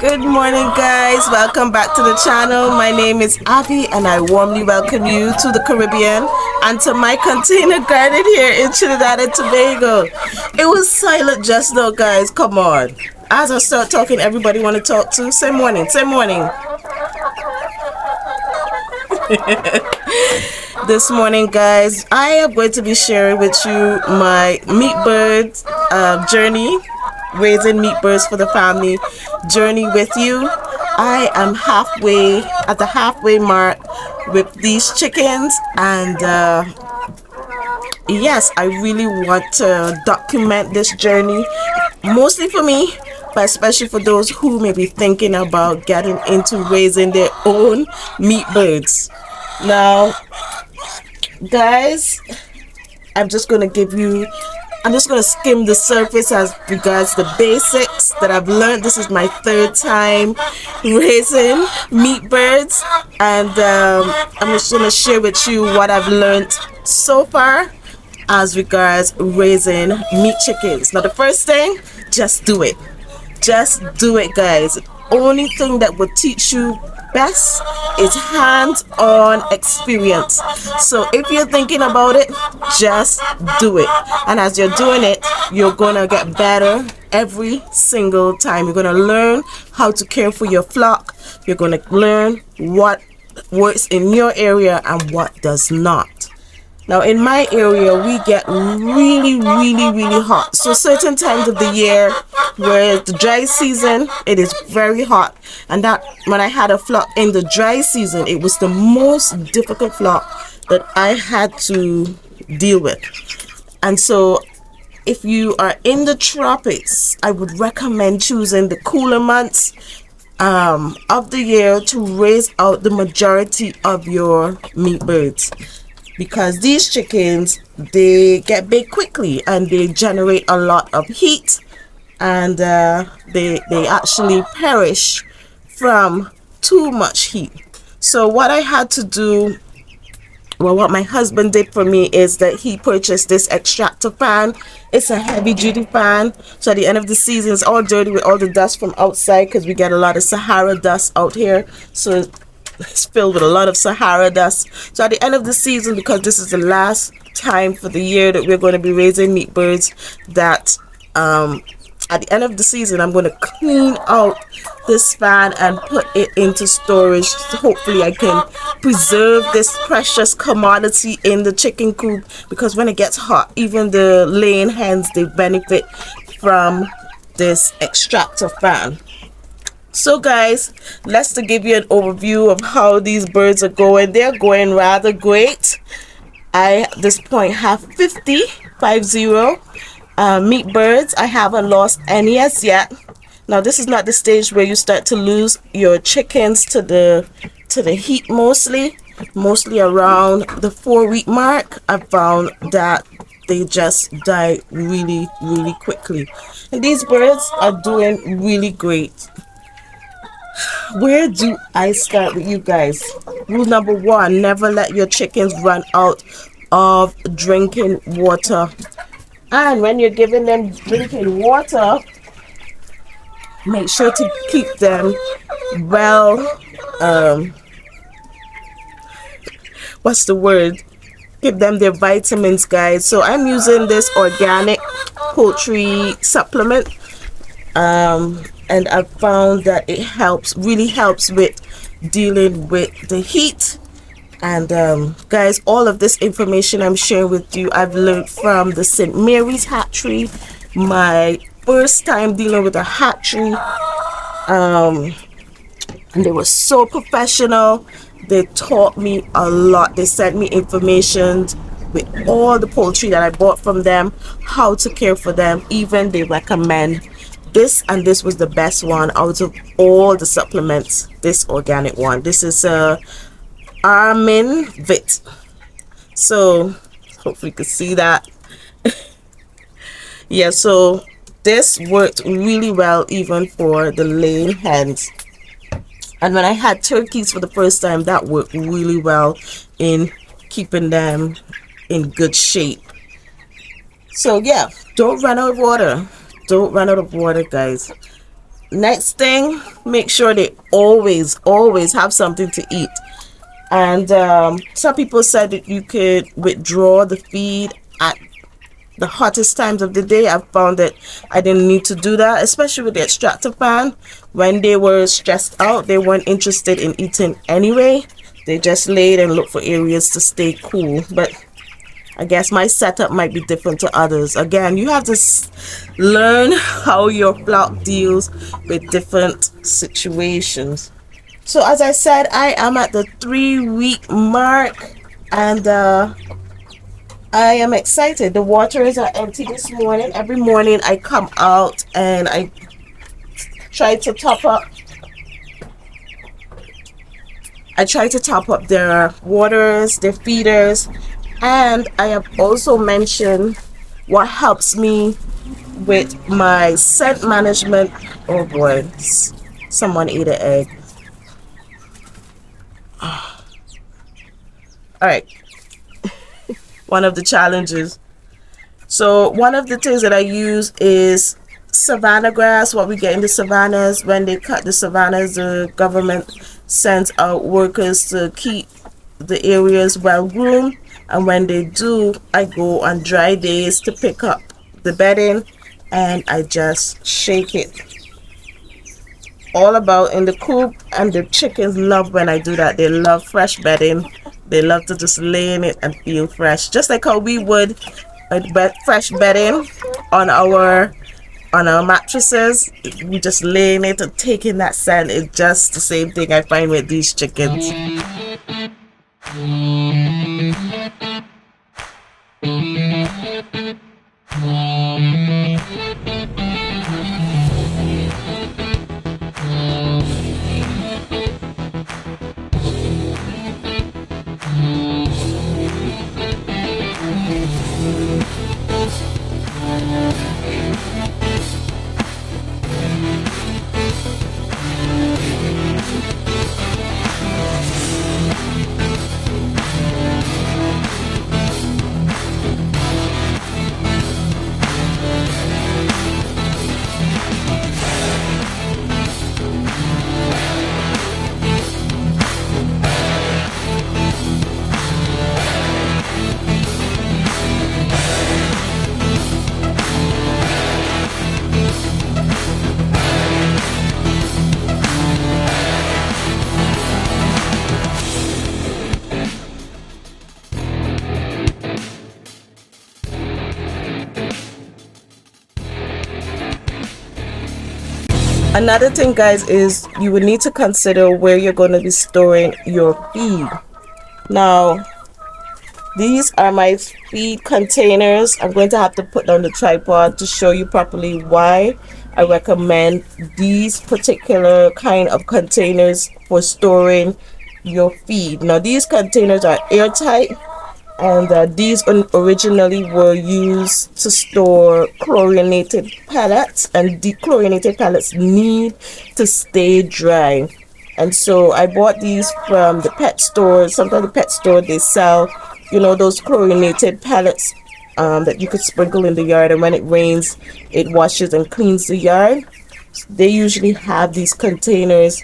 Good morning, guys. Welcome back to the channel. My name is Abby, and I warmly welcome you to the Caribbean and to my container garden here in Trinidad and Tobago. It was silent just now, guys. Come on. As I start talking, everybody want to talk to. Say morning. Say morning. This morning, guys, I am going to be sharing with you my meat bird journey, raising meat birds for the family journey with you. I am halfway at the halfway mark with these chickens, and yes, I really want to document this journey, mostly for me, but especially for those who may be thinking about getting into raising their own meat birds. Now, guys, I'm just going to skim the surface as regards the basics that I've learned. This is my third time raising meat birds, and I'm just going to share with you what I've learned so far as regards raising meat chickens. Now, the first thing, just do it. Just do it, guys. Only thing that will teach you best is hands-on experience. So if you're thinking about it, just do it. And as you're doing it, you're gonna get better every single time. You're gonna learn how to care for your flock. You're gonna learn what works in your area and what does not. Now, in my area, we get really hot. So certain times of the year, where the dry season, it is very hot. And that when I had a flock in the dry season, it was the most difficult flock that I had to deal with. And so if you are in the tropics, I would recommend choosing the cooler months of the year to raise out the majority of your meat birds. Because these chickens, they get big quickly and they generate a lot of heat, and they actually perish from too much heat. So what I had to do, well, what my husband did for me is that he purchased this extractor fan. It's a heavy duty fan. So at the end of the season, it's all dirty with all the dust from outside because we get a lot of Sahara dust out here. So it's filled with a lot of Sahara dust. So at the end of the season, because this is the last time for the year that we're going to be raising meat birds, that at the end of the season, I'm going to clean out this fan and put it into storage. So hopefully I can preserve this precious commodity in the chicken coop, because when it gets hot, even the laying hens, they benefit from this extractor fan. So guys, let's to give you an overview of how these birds are going. They're going rather great. I at this point have 50 meat birds. I haven't lost any as yet. Now this is not the stage where you start to lose your chickens to the heat. Mostly around the 4-week mark, I found that they just die really quickly, and these birds are doing really great. Where do I start with you guys? Rule number 1, never let your chickens run out of drinking water. And when you're giving them drinking water, make sure to keep them well, what's the word? Give them their vitamins, guys. So I'm using this organic poultry supplement. And I found that it really helps with dealing with the heat. And guys, all of this information I'm sharing with you, I've learned from the St. Mary's hatchery. My first time dealing with a hatchery, and they were so professional. They taught me a lot. They sent me information with all the poultry that I bought from them, how to care for them. Even they recommend this, and this was the best one out of all the supplements, this organic one. This is Armin Vit. So hopefully you can see that. Yeah, so this worked really well even for the laying hens. And when I had turkeys for the first time, that worked really well in keeping them in good shape. So yeah, don't run out of water. Don't run out of water, guys. Next thing, make sure they always have something to eat. And some people said that you could withdraw the feed at the hottest times of the day. I've found that I didn't need to do that, especially with the extractor fan. When they were stressed out, they weren't interested in eating anyway. They just laid and looked for areas to stay cool. But I guess my setup might be different to others. Again, you have to learn how your flock deals with different situations. So as I said, I am at the 3-week mark, and I am excited. The waters are empty this morning. Every morning I come out and I try to top up. Their waters, their feeders, and I have also mentioned what helps me with my scent management. Oh boy, someone ate an egg. All right. One of the challenges. So one of the things that I use is savanna grass. What we get in the savannas, when they cut the savannas, the government sends out workers to keep the areas well groomed, and when they do, I go on dry days to pick up the bedding and I just shake it all about in the coop. And the chickens love when I do that. They love fresh bedding. They love to just lay in it and feel fresh, just like how we would fresh bedding on our mattresses. We just lay in it and take in that scent. It's just the same thing I find with these chickens. Another thing, guys, is you would need to consider where you're going to be storing your feed. Now, these are my feed containers. I'm going to have to put down the tripod to show you properly why I recommend these particular kind of containers for storing your feed. Now, these containers are airtight, and these originally were used to store chlorinated pellets, and dechlorinated pellets need to stay dry. And so I bought these from the pet stores. Sometimes the pet store, they sell, those chlorinated pellets that you could sprinkle in the yard, and when it rains it washes and cleans the yard. They usually have these containers,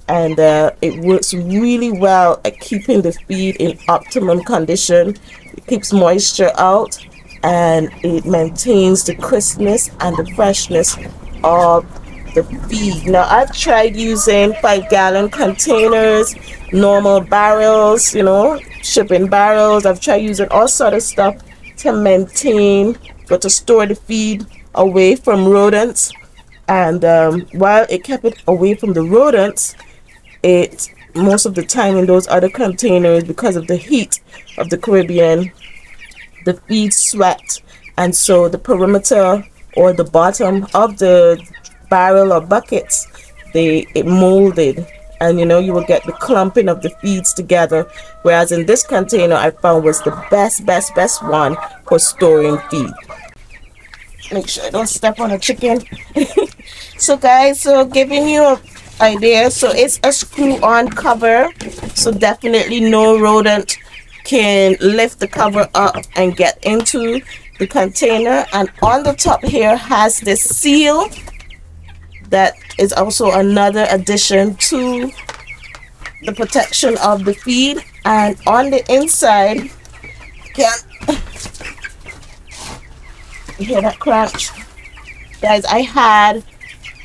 and it works really well at keeping the feed in optimum condition. It keeps moisture out, and it maintains the crispness and the freshness of the feed. Now, I've tried using 5-gallon containers, normal barrels, shipping barrels. I've tried using all sort of stuff to maintain or to store the feed away from rodents. And while it kept it away from the rodents, it most of the time in those other containers, because of the heat of the Caribbean, the feed sweat, and so the perimeter or the bottom of the barrel or buckets, it molded, and you will get the clumping of the feeds together. Whereas in this container, I found was the best one for storing feed. Make sure I don't step on a chicken. So guys, giving you an idea, so it's a screw-on cover, so definitely no rodent can lift the cover up and get into the container. And on the top here has this seal That is also another addition to the protection of the feed. And on the inside, can you hear that crunch? Guys, I had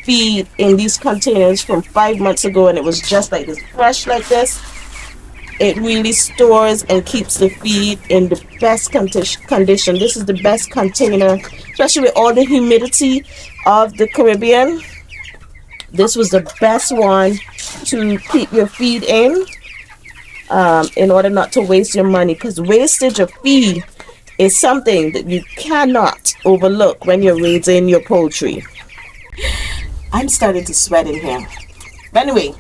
feed in these containers from 5 months ago, and it was just like this, fresh like this. It really stores and keeps the feed in the best condition. This is the best container, especially with all the humidity of the Caribbean. This was the best one to keep your feed in order not to waste your money, because wastage of feed is something that you cannot overlook when you're raising your poultry. I'm starting to sweat in here. But anyway,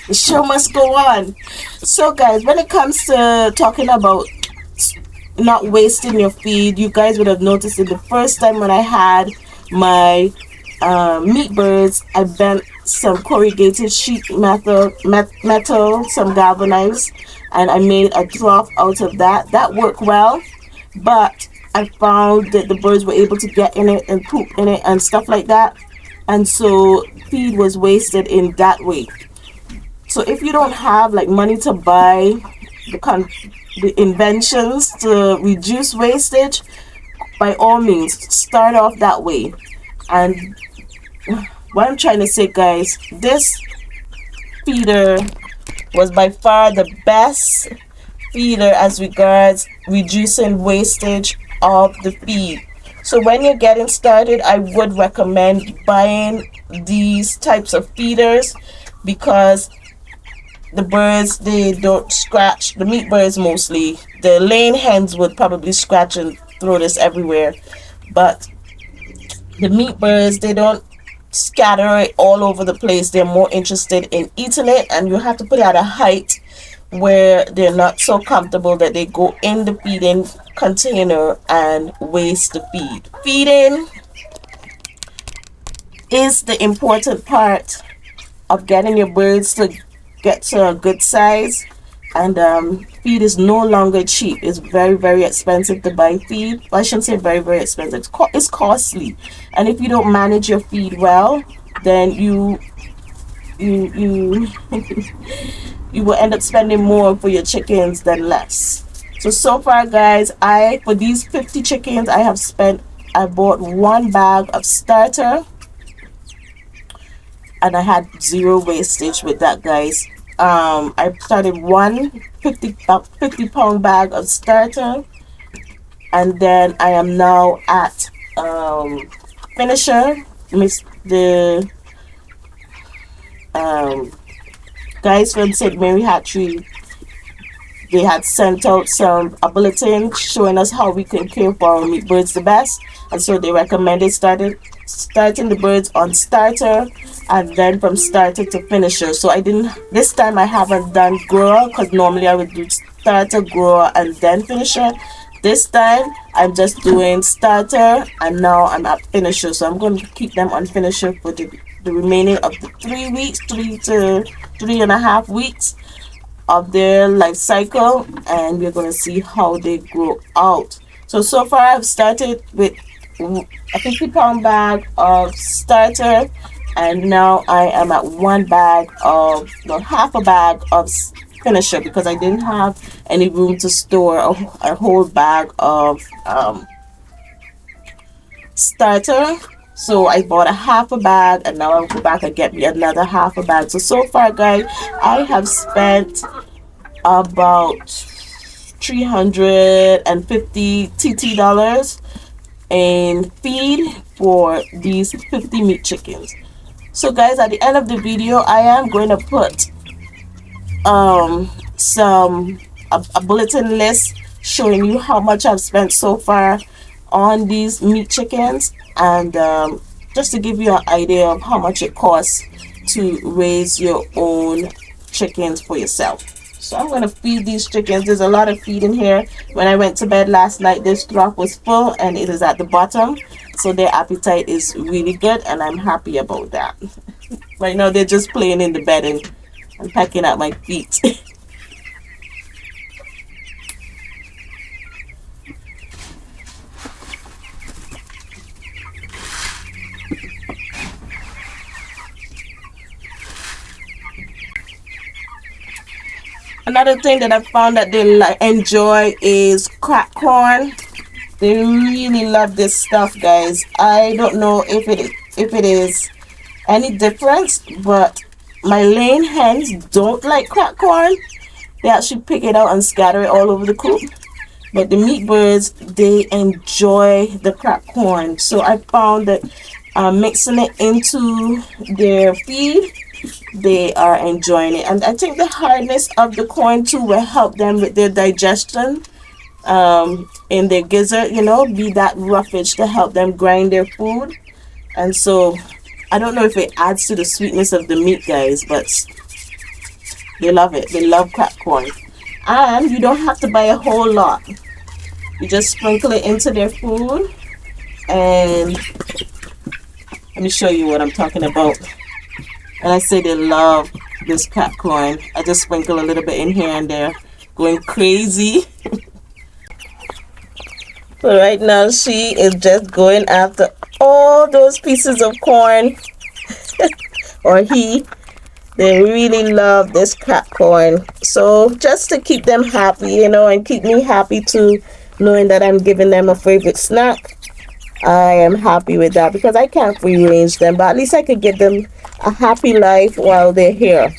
the show must go on. So guys, when it comes to talking about not wasting your feed, you guys would have noticed it the first time when I had my meat birds, I bent some corrugated sheet metal, some galvanized, and I made a trough out of that. That worked well, but I found that the birds were able to get in it and poop in it and stuff like that, and so feed was wasted in that way. So if you don't have like money to buy the inventions to reduce wastage, by all means start off that way. And what I'm trying to say, guys, this feeder was by far the best feeder as regards reducing wastage of the feed. So when you're getting started, I would recommend buying these types of feeders, because the birds, they don't scratch. The meat birds mostly. The laying hens would probably scratch and throw this everywhere, but the meat birds, they don't scatter it all over the place. They're more interested in eating it, and you have to put it at a height where they're not so comfortable that they go in the feeding container and waste the feed. Feeding is the important part of getting your birds to get to a good size. And feed is no longer cheap. It's very, very expensive to buy feed. Well, I shouldn't say very, very expensive. It's costly, and if you don't manage your feed well, then you you will end up spending more for your chickens than less. So far, guys, for these 50 chickens, I bought 1 bag of starter, and I had zero wastage with that, guys. I started 50-pound bag of starter, and then I am now at finisher. The guys from St. Mary Hatchery, they had sent out a bulletin showing us how we can care for our meat birds the best, and so they recommended starting the birds on starter, and then from starter to finisher. So this time I haven't done grower, because normally I would do starter, grower, and then finisher. This time I'm just doing starter, and now I'm at finisher. So I'm going to keep them on finisher for the remaining of the 3 weeks, 3 to 3.5 weeks of their life cycle, and we're going to see how they grow out. So far I've started with a 50-pound bag of starter, and now I am at half a bag of finisher, because I didn't have any room to store a whole bag of starter. So I bought a half a bag, and now I'll go back and get me another half a bag. So far, guys, I have spent about 350 TT dollars in feed for these 50 meat chickens. So guys, at the end of the video, I am going to put a bulletin list showing you how much I've spent so far on these meat chickens, and just to give you an idea of how much it costs to raise your own chickens for yourself. So I'm going to feed these chickens. There's a lot of feed in here. When I went to bed last night, this trough was full, and it is at the bottom, so their appetite is really good, and I'm happy about that. Right now they're just playing in the bed and pecking at my feet. Another thing that I found that they enjoy is cracked corn. They really love this stuff, guys. I don't know if it is any difference, but my lane hens don't like cracked corn. They actually pick it out and scatter it all over the coop. But the meat birds, they enjoy the cracked corn. So I found that mixing it into their feed, they are enjoying it. And I think the hardness of the corn too will help them with their digestion in their gizzard, you know, be that roughage to help them grind their food. And so I don't know if it adds to the sweetness of the meat, guys, but they love it. They love cracked corn. And you don't have to buy a whole lot. You just sprinkle it into their food. And let me show you what I'm talking about. And I say they love this cracked corn. I just sprinkle a little bit in here and there, going crazy. So right now she is just going after all those pieces of corn. Or he. They really love this cracked corn. So just to keep them happy, you know, and keep me happy too, knowing that I'm giving them a favorite snack, I am happy with that because I can't free range them, but at least I could give them a happy life while they're here.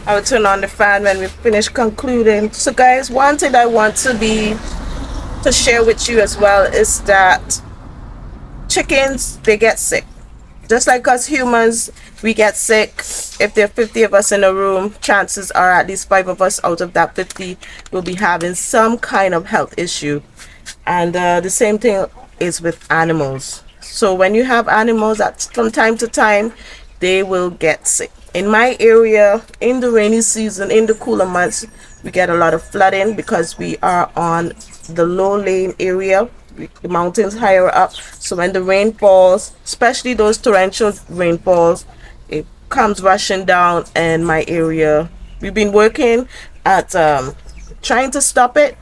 I will turn on the fan when we finish concluding. So guys, one thing I want to share with you as well is that chickens, they get sick. Just like us humans, we get sick. If there are 50 of us in a room, chances are at least 5 of us out of that 50 will be having some kind of health issue. And the same thing is with animals. So when you have animals, from time to time, they will get sick. In my area, in the rainy season, in the cooler months, we get a lot of flooding because we are on the low lying area, the mountains higher up. So when the rain falls, especially those torrential rainfalls, it comes rushing down in my area. We've been working at trying to stop it.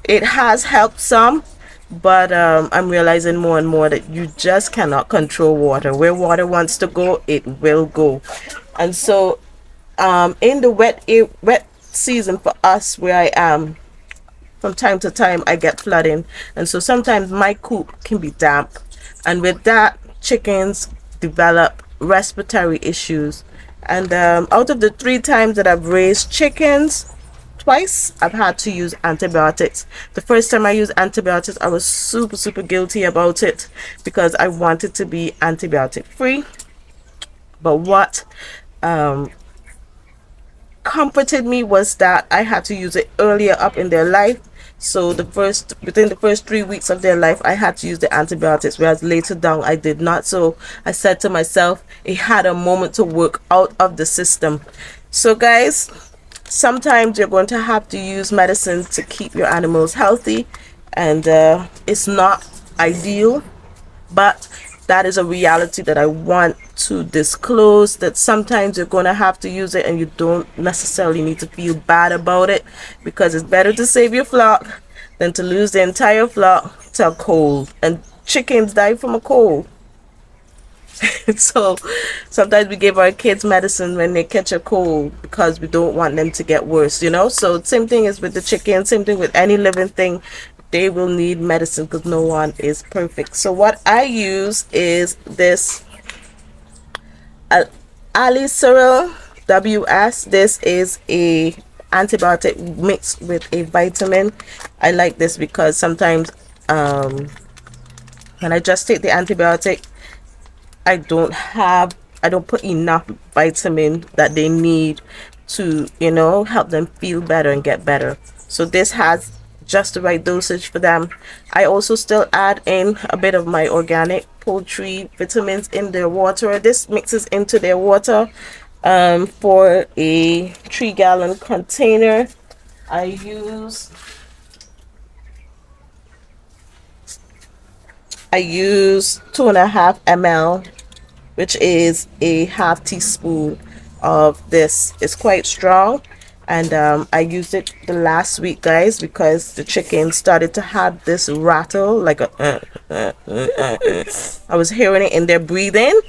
It has helped some, but I'm realizing more and more that you just cannot control water. Where water wants to go, it will go. And so in the wet season for us where I am, from time to time I get flooding, and so sometimes my coop can be damp, and with that chickens develop respiratory issues. And out of the 3 times that I've raised chickens, twice I've had to use antibiotics. The first time I used antibiotics, I was super guilty about it because I wanted to be antibiotic free. But what comforted me was that I had to use it earlier up in their life. So within the first 3 weeks of their life, I had to use the antibiotics, whereas later down I did not. So I said to myself, it had a moment to work out of the system. So guys, sometimes you're going to have to use medicine to keep your animals healthy, and it's not ideal, but that is a reality that I want to disclose, that sometimes you're going to have to use it and you don't necessarily need to feel bad about it, because it's better to save your flock than to lose the entire flock to a cold, and chickens die from a cold. So sometimes we give our kids medicine when they catch a cold because we don't want them to get worse, you know. So same thing is with the chicken, same thing with any living thing. They will need medicine because no one is perfect. So what I use is this Aliceril WS. This is a antibiotic mixed with a vitamin. I like this because sometimes when I just take the antibiotic, I don't put enough vitamin that they need to, you know, help them feel better and get better. So this has just the right dosage for them. I also still add in a bit of my organic poultry vitamins in their water. This mixes into their water for a 3-gallon container. I use 2.5 ml, which is a half teaspoon of this. It's quite strong, and I used it the last week, guys, because the chicken started to have this rattle, like a I was hearing it in their breathing,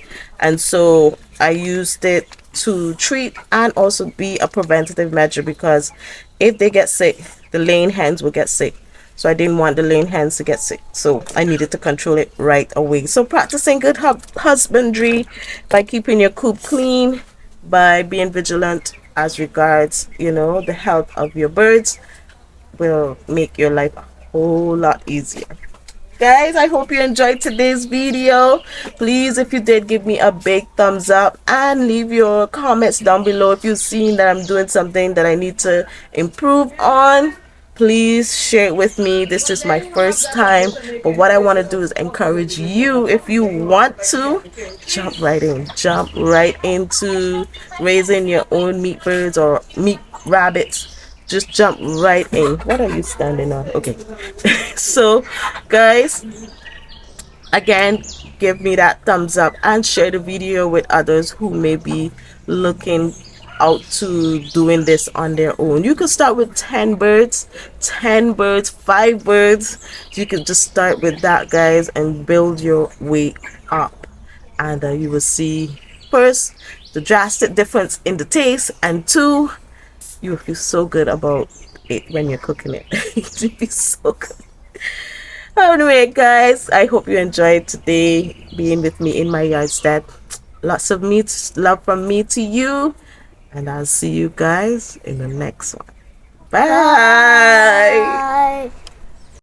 and so I used it to treat and also be a preventative measure, because if they get sick, the laying hens will get sick. So I didn't want the laying hens to get sick, so I needed to control it right away. So practicing good husbandry by keeping your coop clean, by being vigilant as regards, you know, the health of your birds, will make your life a whole lot easier. Guys, I hope you enjoyed today's video. Please, if you did, give me a big thumbs up and leave your comments down below if you've seen that I'm doing something that I need to improve on. Please share it with me. This is my first time, but what I want to do is encourage you, if you want to, jump right into raising your own meat birds or meat rabbits. Just jump right in. What are you standing on? Okay. So guys, again, give me that thumbs up and share the video with others who may be looking out to doing this on their own. You can start with 10 birds, 5 birds. You can just start with that, guys, and build your way up, and you will see, first, the drastic difference in the taste, and 2, you will feel so good about it when you're cooking it. It will be so good. Anyway, guys, I hope you enjoyed today being with me in my yard stead. Lots of meat, love from me to you, and I'll see you guys in the next one. Bye. Bye.